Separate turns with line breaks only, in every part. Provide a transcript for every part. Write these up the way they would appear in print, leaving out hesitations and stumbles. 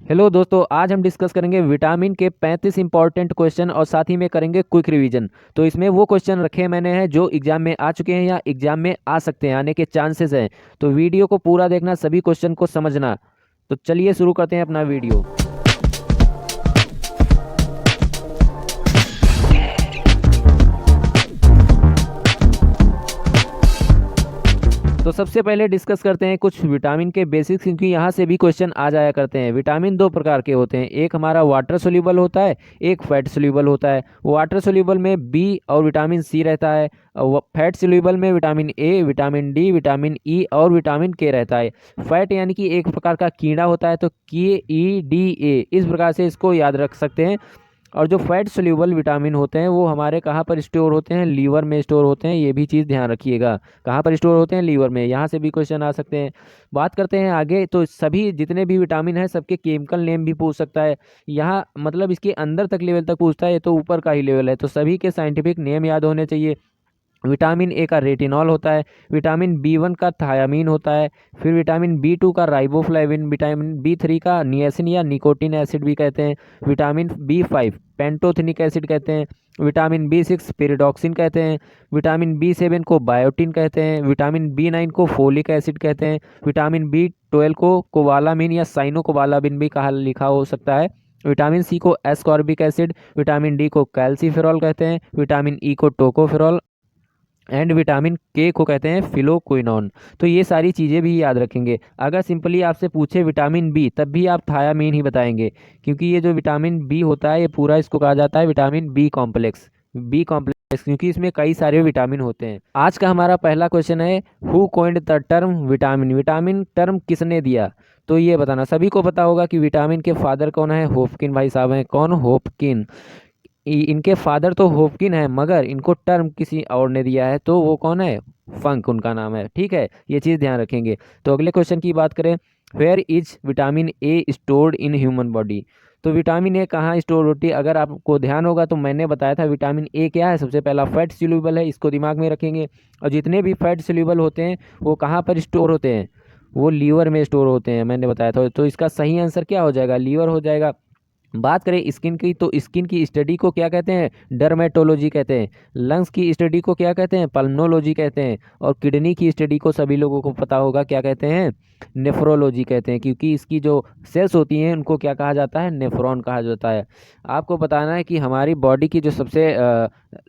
Hello दोस्तों, आज हम डिस्कस करेंगे विटामिन के 35 इंपॉर्टेंट क्वेश्चन और साथ ही में करेंगे क्विक रिवीजन। तो इसमें वो क्वेश्चन रखे मैंने हैं जो एग्जाम में आ चुके हैं या एग्जाम में आ सकते हैं, आने के चांसेस हैं। तो वीडियो को पूरा देखना, सभी क्वेश्चन को समझना। तो चलिए शुरू करते हैं अपना वीडियो। तो सबसे पहले डिस्कस करते हैं कुछ विटामिन के बेसिक्स, क्योंकि यहाँ से भी क्वेश्चन आ जाया करते हैं। विटामिन दो प्रकार के होते हैं, एक हमारा वाटर सोल्यूबल होता है, एक फैट सोल्यूबल होता है। वाटर सोल्यूबल में बी और विटामिन सी रहता है, और फैट सोल्यूबल में vitamin A, vitamin D, vitamin E और विटामिन के रहता है। फैट यानी कि एक प्रकार का कीड़ा होता है, तो KEDA इस प्रकार से इसको याद रख सकते हैं। और जो फैट सोल्यूबल विटामिन होते हैं वो हमारे कहाँ पर स्टोर होते हैं, लीवर में स्टोर होते हैं। ये भी चीज़ ध्यान रखिएगा, कहाँ पर स्टोर होते हैं, लीवर में। यहाँ से भी क्वेश्चन आ सकते हैं। बात करते हैं आगे, तो सभी जितने भी विटामिन हैं सबके केमिकल नेम भी पूछ सकता है। यहाँ मतलब इसके अंदर तक लेवल तक पूछता है, ये तो ऊपर का ही लेवल है। तो सभी के साइंटिफिक नेम याद होने चाहिए। विटामिन ए का रेटिनॉल होता है, विटामिन B1 का थायामीन होता है, फिर विटामिन B2 का राइबोफ्लेविन, विटामिन B3 का नियासिन या निकोटिन एसिड भी कहते हैं, विटामिन B5 पेंटोथेनिक एसिड कहते हैं, विटामिन B6 पेरिडॉक्सिन कहते हैं, विटामिन B7 को बायोटिन कहते हैं, विटामिन B9 को फोलिक एसिड कहते हैं, विटामिन B12 को कोबालामिन या साइनोकोबालामिन भी कहा लिखा हो सकता है, विटामिन सी को एस्कॉर्बिक एसिड, विटामिन डी को कैल्सीफेरॉल कहते हैं, विटामिन ई को टोकोफेरॉल एंड विटामिन के को कहते हैं फिलोक्विनोन। तो ये सारी चीज़ें भी याद रखेंगे। अगर सिंपली आपसे पूछे विटामिन बी, तब भी आप थायामीन ही बताएंगे, क्योंकि ये जो विटामिन बी होता है ये पूरा इसको कहा जाता है विटामिन बी कॉम्प्लेक्स, क्योंकि इसमें कई सारे विटामिन होते हैं। आज का हमारा पहला क्वेश्चन है, who coined the term vitamin, vitamin term किसने दिया। तो ये बताना, सभी को पता होगा कि विटामिन के फादर कौन है, होपकिन भाई साहब हैं। कौन? होपकिन। इनके फादर तो होपकिन है, मगर इनको टर्म किसी और ने दिया है, तो वो कौन है? फंक उनका नाम है। ठीक है, ये चीज़ ध्यान रखेंगे। तो अगले क्वेश्चन की बात करें, where is vitamin A stored in human body. तो विटामिन ए कहाँ स्टोर होती है? अगर आपको ध्यान होगा तो मैंने बताया था विटामिन ए क्या है, सबसे पहला फैट सोल्यूबल है, इसको दिमाग में रखेंगे। और जितने भी फैट सोल्यूबल होते हैं वो कहाँ पर स्टोर होते हैं? वो लीवर में स्टोर होते हैं, मैंने बताया था। तो इसका सही आंसर क्या हो जाएगा? लीवर हो जाएगा। बात करें स्किन की, तो स्किन की स्टडी को क्या कहते हैं? डर्मेटोलॉजी कहते हैं। लंग्स की स्टडी को क्या कहते हैं? पल्मोनोलॉजी कहते हैं। और किडनी की स्टडी को सभी लोगों को पता होगा, क्या कहते हैं? नेफ्रोलॉजी कहते हैं, क्योंकि इसकी जो सेल्स होती हैं उनको क्या कहा जाता है? नेफ्रॉन कहा जाता है। आपको बताना है कि हमारी बॉडी की जो सबसे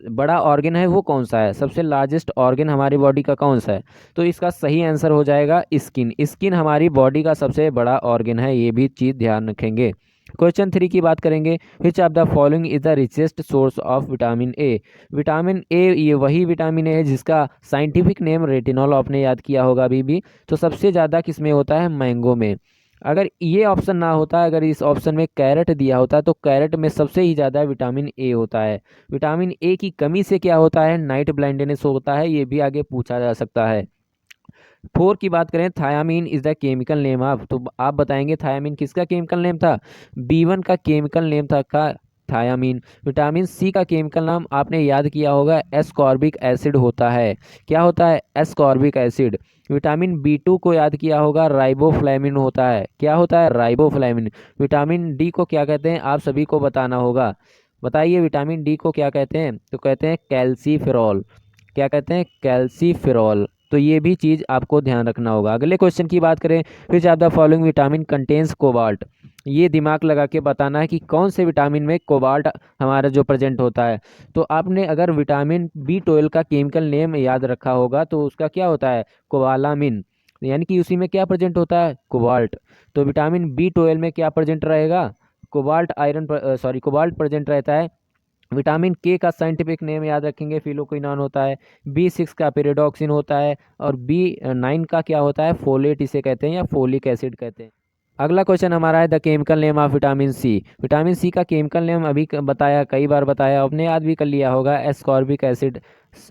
बड़ा ऑर्गन है वो कौन सा है, सबसे लार्जेस्ट ऑर्गन हमारी बॉडी का कौन सा है। तो इसका सही आंसर हो जाएगा स्किन। स्किन हमारी बॉडी का सबसे बड़ा ऑर्गन है, ये भी चीज़ ध्यान रखेंगे। क्वेश्चन 3 की बात करेंगे, विच of the following is the richest source of vitamin A. Vitamin A ये वही विटामिन ए है जिसका साइंटिफिक नेम रेटिनॉल, आपने याद किया होगा अभी भी। तो सबसे ज़्यादा किस में होता है? मैंगो में। अगर ये ऑप्शन ना होता, अगर इस ऑप्शन में कैरेट दिया होता, तो कैरेट में सबसे ही ज़्यादा विटामिन ए होता है। विटामिन ए की कमी से क्या होता है? नाइट ब्लाइंडनेस होता है, ये भी आगे पूछा जा सकता है। 4 की बात करें, thiamine is the chemical name of, तो आप बताएंगे थायामीन किसका केमिकल नेम था? B1 का केमिकल नेम था का थायामीन। विटामिन सी का केमिकल नाम आपने याद किया होगा, एस्कॉर्बिक एसिड होता है। क्या होता है? Ascorbic acid. विटामिन B2 को याद किया होगा, राइबोफ्लेविन होता है। क्या होता है? राइबोफ्लेविन। विटामिन डी को क्या कहते हैं? आप सभी को बताना होगा। बताइए विटामिन डी को क्या कहते हैं? तो कहते हैं कैल्सीफेरॉल। क्या कहते हैं? कैल्सीफेरॉल। तो ये भी चीज़ आपको ध्यान रखना होगा। अगले क्वेश्चन की बात करें, विच of the following vitamin contains cobalt. ये दिमाग लगा के बताना है कि कौन से विटामिन में कोबाल्ट हमारा जो प्रेजेंट होता है। तो आपने अगर विटामिन B12 का केमिकल नेम याद रखा होगा, तो उसका क्या होता है? कोबालामिन। यानी कि उसी में क्या प्रेजेंट होता है? कोबाल्ट। तो विटामिन B12 में क्या प्रेजेंट रहेगा? Cobalt iron sorry cobalt present रहता है। विटामिन के का साइंटिफिक नेम याद रखेंगे, फिलोक्विनोन होता है। B6 का पेरिडॉक्सिन होता है। और B9 का क्या होता है? फोलेट इसे कहते हैं या फोलिक एसिड कहते हैं। अगला क्वेश्चन हमारा है, the chemical name of vitamin C. Vitamin C का केमिकल नेम अभी बताया, कई बार बताया, आपने याद भी कर लिया होगा, एस्कॉर्बिक एसिड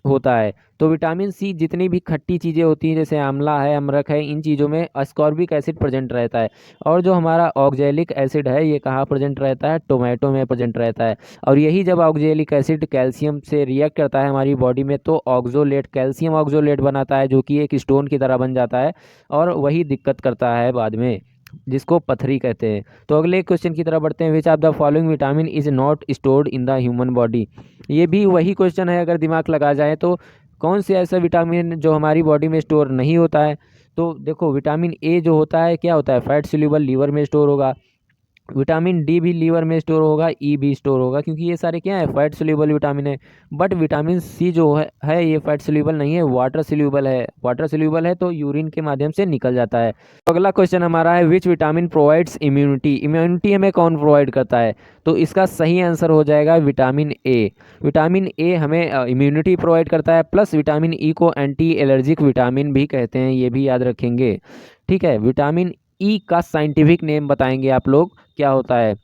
होता है। तो विटामिन सी जितनी भी खट्टी चीज़ें होती हैं, जैसे आंवला है, अमरख है, इन चीज़ों में एस्कॉर्बिक एसिड प्रेजेंट रहता है। और जो हमारा ऑक्जेलिक एसिड है ये कहाँ प्रेजेंट रहता है? टोमेटो में प्रेजेंट रहता है। और यही जब ऑक्जेलिक एसिड कैल्शियम से रिएक्ट करता है हमारी बॉडी में, तो ऑक्जोलेट, कैल्शियम ऑक्जोलेट बनाता है, जो कि एक स्टोन की तरह बन जाता है, और वही दिक्कत करता है बाद में। जिसको पथरी कहते हैं। तो अगले क्वेश्चन की तरफ बढ़ते हैं। विच of the following vitamin is not stored in the human body. ये भी वही क्वेश्चन है, अगर दिमाग लगा जाए तो कौन से ऐसा विटामिन जो हमारी बॉडी में स्टोर नहीं होता है। तो देखो विटामिन ए जो होता है क्या होता है, फैट सोल्यूबल, लीवर में स्टोर होगा। विटामिन डी भी लीवर में स्टोर होगा, ई भी स्टोर होगा, क्योंकि ये सारे क्या है, फैट सोल्यूबल विटामिन है। बट विटामिन सी जो है ये फैट सोल्यूबल नहीं है, वाटर सोल्यूबल है। वाटर सोल्यूबल है तो यूरिन के माध्यम से निकल जाता है। तो अगला क्वेश्चन हमारा है which vitamin provides immunity. Immunity हमें कौन प्रोवाइड करता है। तो इसका सही आंसर हो जाएगा विटामिन ए। विटामिन ए हमें इम्यूनिटी प्रोवाइड करता है, प्लस विटामिन ई को एंटी एलर्जिक विटामिन भी कहते हैं, ये भी याद रखेंगे। ठीक है, विटामिन ई का साइंटिफिक नेम बताएंगे आप लोग क्या होता है।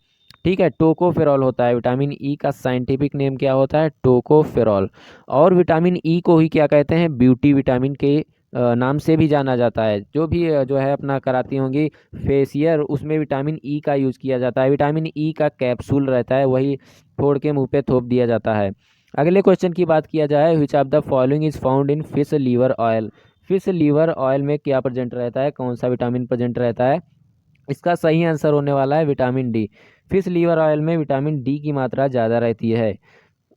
ठीक है, टोकोफेरॉल होता है। विटामिन ई का साइंटिफिक नेम क्या होता है, टोकोफेरॉल। और विटामिन ई को ही क्या कहते हैं, ब्यूटी विटामिन के नाम से भी जाना जाता है। जो भी जो है अपना कराती होंगी फेशियर, उसमें विटामिन ई का यूज़ किया जाता है। विटामिन ई का कैप्सूल रहता है, वही फोड़ के मुंह पे थोप दिया जाता है। अगले क्वेश्चन की बात किया जाए, which of the following is found in fish liver oil. Fish liver oil में क्या प्रेजेंट रहता है, कौन सा विटामिन प्रेजेंट रहता है। इसका सही आंसर होने वाला है vitamin D. Fish liver oil में विटामिन डी की मात्रा ज़्यादा रहती है।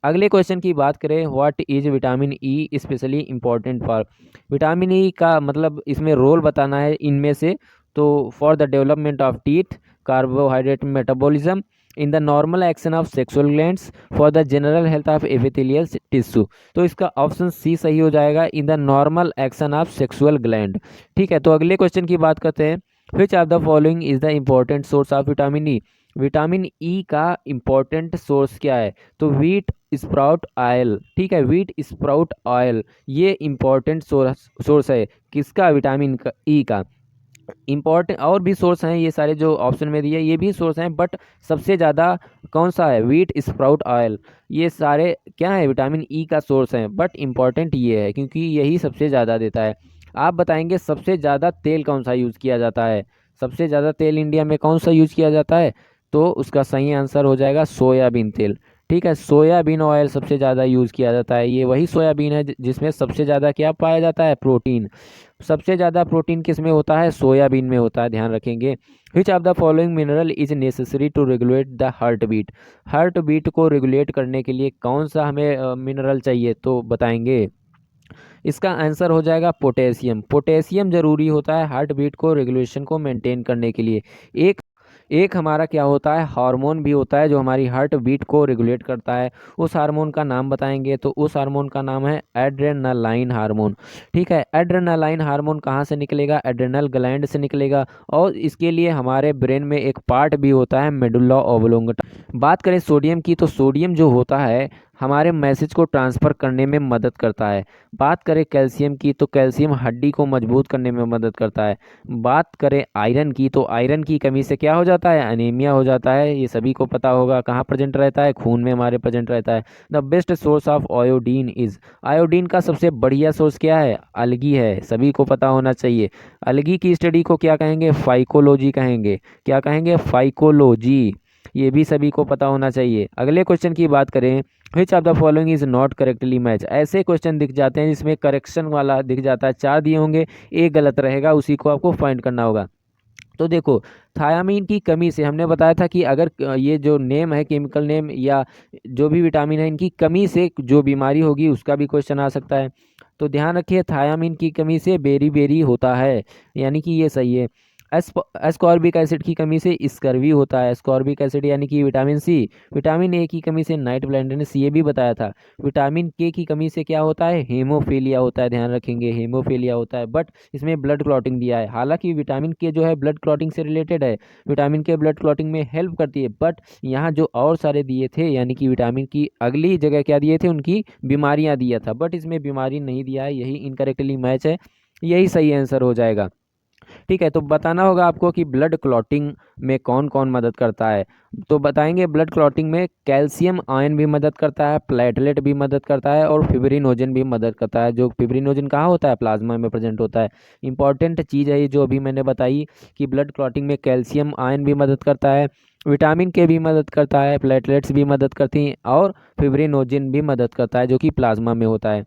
अगले क्वेश्चन की बात करें, what is vitamin E specially important for. Vitamin E का मतलब इसमें रोल बताना है इनमें से। तो for the development of teeth, carbohydrate metabolism, in the normal action of sexual glands, for the general health of epithelial tissue. तो इसका ऑप्शन सी सही हो जाएगा, in the normal action of sexual gland. ठीक है, तो अगले क्वेश्चन की बात करते हैं, विच of the following is the important source of vitamin E. Vitamin E का इम्पोर्टेंट सोर्स क्या है, तो व्हीट स्प्राउट ऑयल। ठीक है, व्हीट स्प्राउट ऑयल ये इम्पोर्टेंट सोर्स है किसका, विटामिन ई का। इम्पोर्टेंट और भी सोर्स हैं, ये सारे जो ऑप्शन में दिए ये भी सोर्स हैं, बट सबसे ज़्यादा कौन सा है, व्हीट स्प्राउट ऑयल। ये सारे क्या है, विटामिन ई का सोर्स हैं, बट इम्पॉर्टेंट ये है क्योंकि यही सबसे ज़्यादा देता है। आप बताएंगे सबसे ज़्यादा तेल कौन सा यूज़ किया जाता है। सबसे ज़्यादा तेल इंडिया में कौन सा यूज़ किया जाता है, तो उसका सही आंसर हो जाएगा सोयाबीन तेल। ठीक है, सोयाबीन ऑयल सबसे ज़्यादा यूज़ किया जाता है। ये वही सोयाबीन है जिसमें सबसे ज़्यादा क्या पाया जाता है, प्रोटीन। सबसे ज़्यादा प्रोटीन किस में होता है, सोयाबीन में होता है, ध्यान रखेंगे। Which of the following mineral is necessary to regulate the heart beat. Heart beat को रेगुलेट करने के लिए कौन सा हमें मिनरल चाहिए, तो बताएंगे। इसका आंसर हो जाएगा पोटेशियम। पोटेशियम जरूरी होता है हार्ट बीट को रेगुलेशन को मेंटेन करने के लिए। एक एक हमारा क्या होता है, हार्मोन भी होता है जो हमारी हार्ट बीट को रेगुलेट करता है। उस हार्मोन का नाम बताएंगे, तो उस हार्मोन का नाम है एड्रेनालाइन हार्मोन। ठीक है, एड्रेनालाइन हार्मोन कहाँ से निकलेगा, एड्रेनल ग्लैंड से निकलेगा। और इसके लिए हमारे ब्रेन में एक पार्ट भी होता है, मेडुल्ला ओब्लोंगेटा। बात करें सोडियम की, तो सोडियम जो होता है हमारे मैसेज को ट्रांसफ़र करने में मदद करता है। बात करें कैल्शियम की, तो कैल्शियम हड्डी को मजबूत करने में मदद करता है। बात करें आयरन की, तो आयरन की कमी से क्या हो जाता है, अनीमिया हो जाता है। ये सभी को पता होगा, कहाँ प्रेजेंट रहता है, खून में हमारे प्रेजेंट रहता है। The best source of iodine is. Iodine का सबसे बढ़िया सोर्स क्या है, अलगी है, सभी को पता होना चाहिए। अलगी की स्टडी को क्या कहेंगे, फाइकोलॉजी कहेंगे। क्या कहेंगे, फाइकोलॉजी। ये भी सभी को पता होना चाहिए। अगले क्वेश्चन की बात करें, विच of the following is not correctly match. ऐसे क्वेश्चन दिख जाते हैं जिसमें करेक्शन वाला दिख जाता है, 4 दिए होंगे, एक गलत रहेगा, उसी को आपको फाइंड करना होगा। तो देखो, थायामीन की कमी से हमने बताया था कि अगर ये जो नेम है, केमिकल नेम या जो भी विटामिन है, इनकी कमी से जो बीमारी होगी उसका भी क्वेश्चन आ सकता है। तो ध्यान रखिए, थायामीन की कमी से बेरी बेरी होता है, यानी कि ये सही है। एस्कॉर्बिक एसिड की कमी से स्कर्वी होता है, एस्कॉर्बिक एसिड यानी कि विटामिन सी। विटामिन ए की कमी से नाइट ब्लाइंडनेस, ये भी बताया था। विटामिन के की कमी से क्या होता है, हेमोफीलिया होता है, ध्यान रखेंगे, हेमोफीलिया होता है। बट इसमें ब्लड क्लॉटिंग दिया है, हालांकि विटामिन के जो है ब्लड क्लॉटिंग से रिलेटेड है, विटामिन के ब्लड क्लॉटिंग में हेल्प करती है। बट यहाँ जो और सारे दिए थे, यानी कि विटामिन की अगली जगह क्या दिए थे, उनकी बीमारियाँ दिया था, बट इसमें बीमारी नहीं दिया है, यही इनकरेक्टली मैच है, यही सही आंसर हो जाएगा। ठीक है, तो बताना होगा आपको कि ब्लड क्लॉटिंग में कौन कौन मदद करता है। तो बताएंगे, ब्लड क्लॉटिंग में कैल्शियम आयन भी मदद करता है, प्लेटलेट भी मदद करता है, और फिब्रिनोजन भी मदद करता है। जो फिब्रिनोजन कहाँ होता है, प्लाज्मा में प्रेजेंट होता है। इंपॉर्टेंट चीज़ है ये जो अभी मैंने बताई, कि ब्लड क्लॉटिंग में कैल्शियम आयन भी मदद करता है, विटामिन के भी मदद करता है, प्लेटलेट्स भी मदद करती हैं, और फिब्रिनोजन भी मदद करता है जो कि प्लाज्मा में होता है।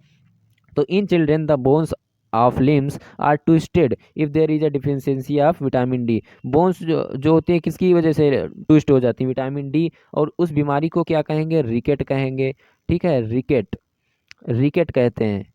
तो in children the bones of limbs are twisted if there is a deficiency of vitamin D. Bones जो होती है किसकी वजह से ट्विस्ट हो जाती है, विटामिन डी, और उस बीमारी को क्या कहेंगे, रिकेट कहेंगे। ठीक है, रिकेट, रिकेट कहते हैं,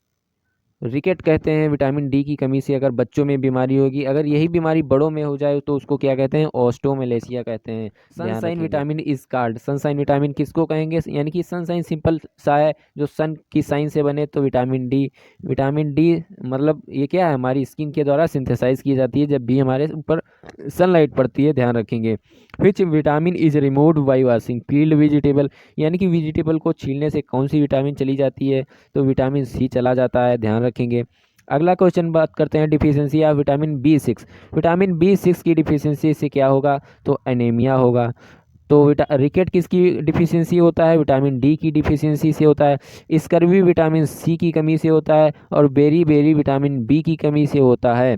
रिकेट कहते हैं विटामिन डी की कमी से अगर बच्चों में बीमारी होगी। अगर यही बीमारी बड़ों में हो जाए तो उसको क्या कहते हैं, ऑस्टोमेलेसिया कहते हैं। Sunshine vitamin is called, sunshine vitamin किसको कहेंगे, यानी कि सनसाइन सिंपल सा है, जो सन की साइन से बने, तो विटामिन डी, विटामिन डी मतलब ये क्या है, हमारी स्किन के द्वारा सिंथेसाइज की जाती है जब भी हमारे ऊपर सनलाइट पड़ती है, ध्यान रखेंगे। विच vitamin is removed by washing peeled vegetable, यानी कि वेजिटेबल को छीलने से कौन सी विटामिन चली जाती है, तो विटामिन सी चला जाता है, ध्यान रखेंगे। अगला क्वेश्चन बात करते हैं deficiency of vitamin B 6। Vitamin B 6 की डिफिशियंसी से क्या होगा, तो एनीमिया होगा। तो रिकेट किसकी डिफिशियंसी होता है, विटामिन डी की डिफिशियंसी से होता है। स्कर्वी विटामिन सी की कमी से होता है, और बेरी बेरी विटामिन बी की कमी से होता है,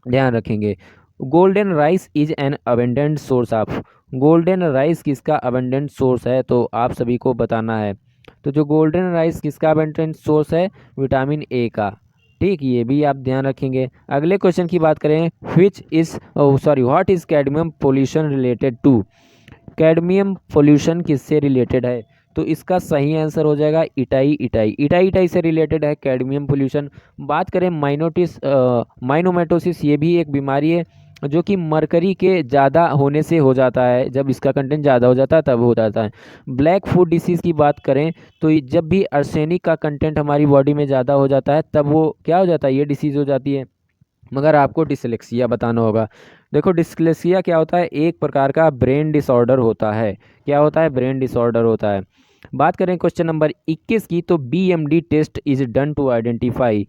ध्यान रखेंगे। Golden rice is an abundant source of, golden rice किसका अबेंडेंट सोर्स है, तो आप सभी को बताना है। तो जो गोल्डन राइस किसका अबेंडेंट सोर्स है, विटामिन ए का। ठीक, ये भी आप ध्यान रखेंगे। अगले क्वेश्चन की बात करें, which is what is cadmium pollution related to, cadmium pollution किससे रिलेटेड है, तो इसका सही आंसर हो जाएगा इटाई इटाई, इटाई इटाई से रिलेटेड है कैडमियम पोल्यूशन। बात करें माइनोमेटोसिस, ये भी एक बीमारी है जो कि मरकरी के ज़्यादा होने से हो जाता है, जब इसका कंटेंट ज़्यादा हो जाता है तब हो जाता है। ब्लैक फूड डिसीज़ की बात करें तो जब भी आर्सेनिक का कंटेंट हमारी बॉडी में ज़्यादा हो जाता है तब वो क्या हो जाता है, ये डिसीज़ हो जाती है। मगर आपको डिसलेक्सिया बताना होगा। देखो डिसलेक्सिया क्या होता है, एक प्रकार का ब्रेन डिसऑर्डर होता है। क्या होता है, ब्रेन डिसऑर्डर होता है। बात करें क्वेश्चन नंबर 21 की, तो BMD test is done to identify,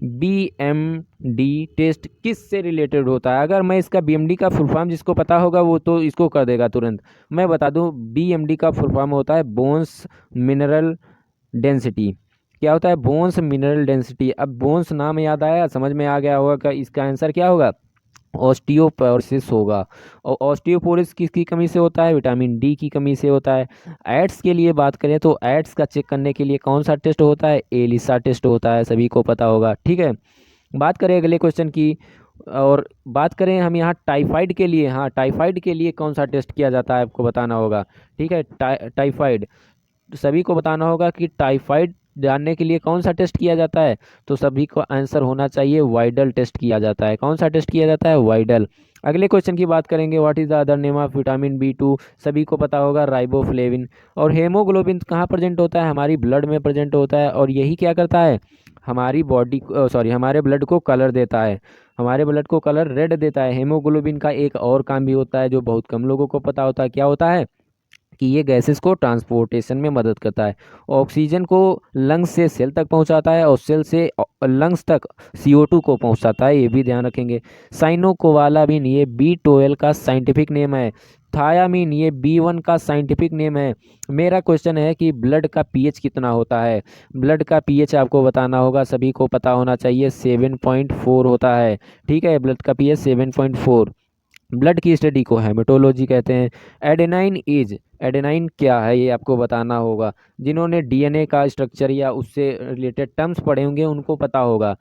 BMD test किस से रिलेटेड होता है। अगर मैं इसका बीएमडी का फुल फॉर्म जिसको पता होगा वो तो इसको कर देगा तुरंत, मैं बता दूं बीएमडी का फुल फॉर्म होता है बोन्स मिनरल डेंसिटी। क्या होता है, बोन्स मिनरल डेंसिटी। अब बोन्स नाम याद आया, समझ में आ गया होगा कि इसका आंसर क्या होगा, ऑस्टियोपोरोसिस होगा। और ऑस्टियोपोरोसिस किसकी कमी से होता है, विटामिन डी की कमी से होता है। एड्स के लिए बात करें तो एड्स का चेक करने के लिए कौन सा टेस्ट होता है, एलिसा टेस्ट होता है, सभी को पता होगा। ठीक है, बात करें अगले क्वेश्चन की, और बात करें हम यहाँ टाइफाइड के लिए, हाँ टाइफाइड के लिए कौन सा टेस्ट किया जाता है आपको बताना होगा। ठीक है, टाइफाइड सभी को बताना होगा कि टाइफाइड जानने के लिए कौन सा टेस्ट किया जाता है, तो सभी को आंसर होना चाहिए वाइडल टेस्ट किया जाता है। कौन सा टेस्ट किया जाता है, वाइडल। अगले क्वेश्चन की बात करेंगे, what is the other name of vitamin B 2, सभी को पता होगा राइबोफ्लेविन। और हेमोग्लोबिन कहाँ प्रेजेंट होता है, हमारी ब्लड में प्रेजेंट होता है, और यही क्या करता है, हमारी बॉडी हमारे ब्लड को कलर देता है, हमारे ब्लड को कलर रेड देता है। हेमोग्लोबिन का एक और काम भी होता है जो बहुत कम लोगों को पता होता है, क्या होता है कि ये गैसेस को ट्रांसपोर्टेशन में मदद करता है। ऑक्सीजन को लंग्स से सेल तक पहुंचाता है, और सेल से लंग्स तक CO2 को पहुंचाता है, ये भी ध्यान रखेंगे। साइनोकोवालामिन ये B12 का साइंटिफिक नेम है। थायामीन ये B1 का साइंटिफिक नेम है। मेरा क्वेश्चन है कि ब्लड का पीएच कितना होता है, ब्लड का पीएच आपको बताना होगा, सभी को पता होना चाहिए 7.4 होता है। ठीक है, ब्लड का पीएच 7.4। ब्लड की स्टडी को हेमेटोलॉजी कहते हैं। एडेनाइन क्या है ये आपको बताना होगा। जिन्होंने डीएनए का स्ट्रक्चर या उससे रिलेटेड टर्म्स पढ़े होंगे उनको पता होगा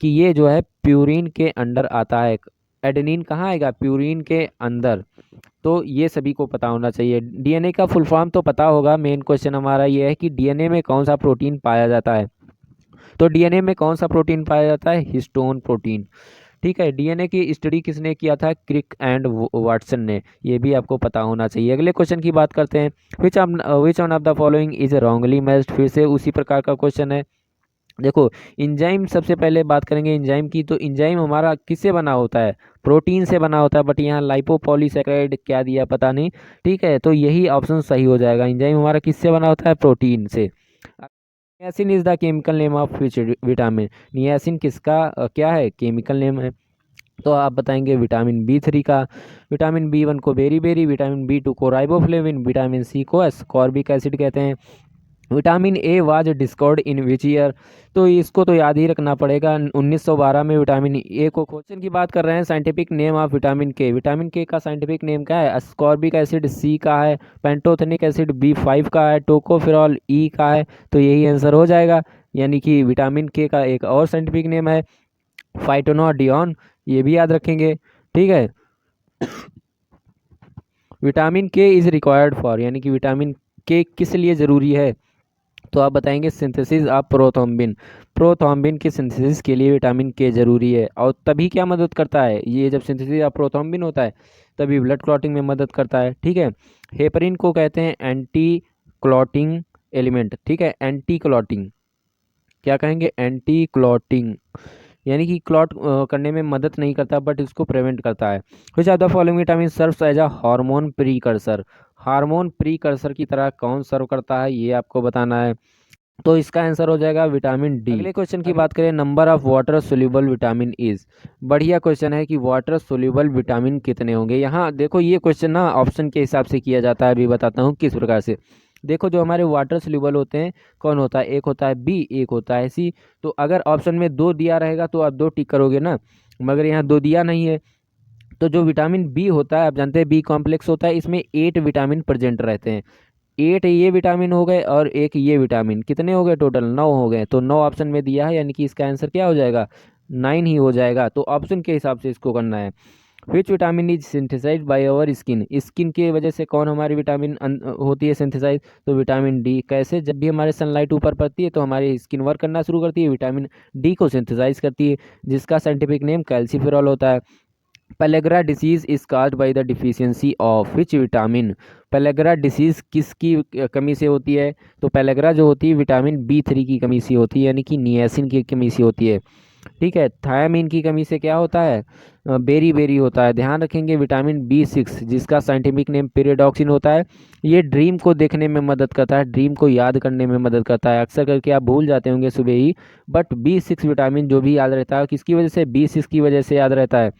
कि ये जो है प्यूरिन के अंडर आता है। एडेनिन कहाँ आएगा, प्यूरिन के अंदर, तो ये सभी को पता होना चाहिए। डीएनए का फुल फॉर्म तो पता होगा, मेन क्वेश्चन हमारा ये है कि डीएनए में कौन सा प्रोटीन पाया जाता है। तो डीएनए में कौन सा प्रोटीन पाया जाता है, हिस्टोन प्रोटीन। ठीक है, डीएनए की स्टडी किसने किया था, क्रिक एंड वाटसन ने, ये भी आपको पता होना चाहिए। अगले क्वेश्चन की बात करते हैं, which one of the following is wrongly matched, फिर से उसी प्रकार का क्वेश्चन है। देखो इंजाइम, सबसे पहले बात करेंगे इंजाइम की, तो इंजाइम हमारा किससे बना होता है, प्रोटीन से बना होता है, बट यहाँ लाइपोपॉलीसैकेराइड क्या दिया पता नहीं। ठीक है, तो यही ऑप्शन सही हो जाएगा, इंजाइम हमारा किससे बना होता है, प्रोटीन से। Niacin is the chemical name of which vitamin, niacin किसका क्या है, केमिकल नेम है। तो आप बताएंगे विटामिन B3 का। विटामिन B1 को बेरी बेरी, विटामिन B2 को राइबोफ्लेविन, विटामिन C को एस्कॉर्बिक एसिड कहते हैं। Vitamin A was discovered in which year, तो इसको तो याद ही रखना पड़ेगा, 1912 में विटामिन ए को। क्वेश्चन की बात कर रहे हैं साइंटिफिक नेम ऑफ विटामिन के, विटामिन के का साइंटिफिक नेम क्या है, एस्कॉर्बिक एसिड C का है, पेंटोथेनिक एसिड B5 का है, टोकोफेरॉल E का है, तो यही आंसर हो जाएगा। यानी कि विटामिन के का एक और साइंटिफिक नेम है फाइटोनोडिन, ये भी याद रखेंगे। ठीक है। विटामिन के इज़ रिक्वायर्ड फॉर, यानी कि विटामिन के किस लिए ज़रूरी है, तो आप बताएंगे सिंथेसिस ऑफ प्रोथ्रोम्बिन। प्रोथ्रोम्बिन की सिंथेसिस के लिए विटामिन के ज़रूरी है। और तभी क्या मदद करता है ये, जब सिंथेसिस ऑफ प्रोथ्रोम्बिन होता है तभी ब्लड क्लॉटिंग में मदद करता है। ठीक है। हेपरिन को कहते हैं एंटी क्लॉटिंग एलिमेंट। ठीक है, एंटी क्लॉटिंग, क्या कहेंगे, एंटी क्लॉटिंग, यानी कि क्लॉट करने में मदद नहीं करता बट इसको प्रिवेंट करता है। Which of the following vitamin serves as a hormone precursor, hormone precursor की तरह कौन सर्व करता है ये आपको बताना है। तो इसका आंसर हो जाएगा विटामिन डी। अगले क्वेश्चन की बात करें, number of water soluble vitamin is. बढ़िया क्वेश्चन है कि वाटर सोल्यूबल विटामिन कितने होंगे। यहाँ देखो ये क्वेश्चन ना ऑप्शन के हिसाब से किया जाता है, अभी बताता हूँ किस प्रकार से। देखो जो हमारे वाटर सोल्यूबल होते हैं कौन होता है, एक होता है बी, एक होता है सी। तो अगर ऑप्शन में 2 दिया रहेगा तो आप 2 टिक करोगे ना, मगर यहाँ 2 दिया नहीं है। तो जो विटामिन बी होता है, आप जानते हैं बी कॉम्प्लेक्स होता है, इसमें 8 विटामिन प्रेजेंट रहते हैं। 8 ये विटामिन हो गए और एक ये विटामिन, कितने हो गए टोटल, 9 हो गए। तो 9 ऑप्शन में दिया है, यानी कि इसका आंसर क्या हो जाएगा, 9 ही हो जाएगा। तो ऑप्शन के हिसाब से इसको करना है। Which vitamin is synthesize by our skin, skin की वजह से कौन हमारी विटामिन होती है सिंथेसाइज, तो विटामिन डी। कैसे, जब भी हमारे सनलाइट ऊपर पड़ती है तो हमारी स्किन वर्क करना शुरू करती है, विटामिन डी को सिंथेसाइज करती है, जिसका साइंटिफिक नेम कैल्सीफेरॉल होता है। Pellagra disease is caused by the deficiency of which vitamin, pellagra disease किसकी कमी से होती है, तो पेलेग्रा जो होती है विटामिन बी3 की कमी से होती है, यानी कि नियासिन की कमी से होती है। ठीक है। थायामीन की कमी से क्या होता है, बेरी बेरी होता है। ध्यान रखेंगे विटामिन बी6 जिसका साइंटिफिक नेम पेरिडॉक्सिन होता है, ये ड्रीम को देखने में मदद करता है, ड्रीम को याद करने में मदद करता है। अक्सर करके आप भूल जाते होंगे सुबह ही, बट बी6 विटामिन जो भी याद रहता है किसकी वजह से, बी6 की वजह से याद रहता है,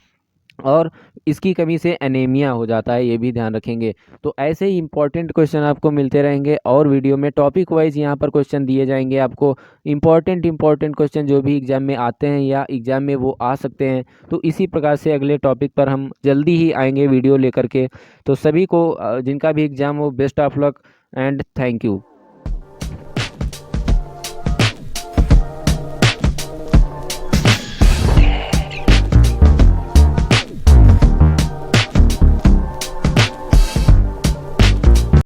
और इसकी कमी से एनीमिया हो जाता है, ये भी ध्यान रखेंगे। तो ऐसे ही इंपॉर्टेंट क्वेश्चन आपको मिलते रहेंगे और वीडियो में टॉपिक वाइज यहाँ पर क्वेश्चन दिए जाएंगे आपको। इंपॉर्टेंट क्वेश्चन जो भी एग्जाम में आते हैं या एग्जाम में वो आ सकते हैं, तो इसी प्रकार से अगले टॉपिक पर हम जल्दी ही आएंगे वीडियो लेकर के। तो सभी को जिनका भी एग्जाम हो, best of luck and thank you.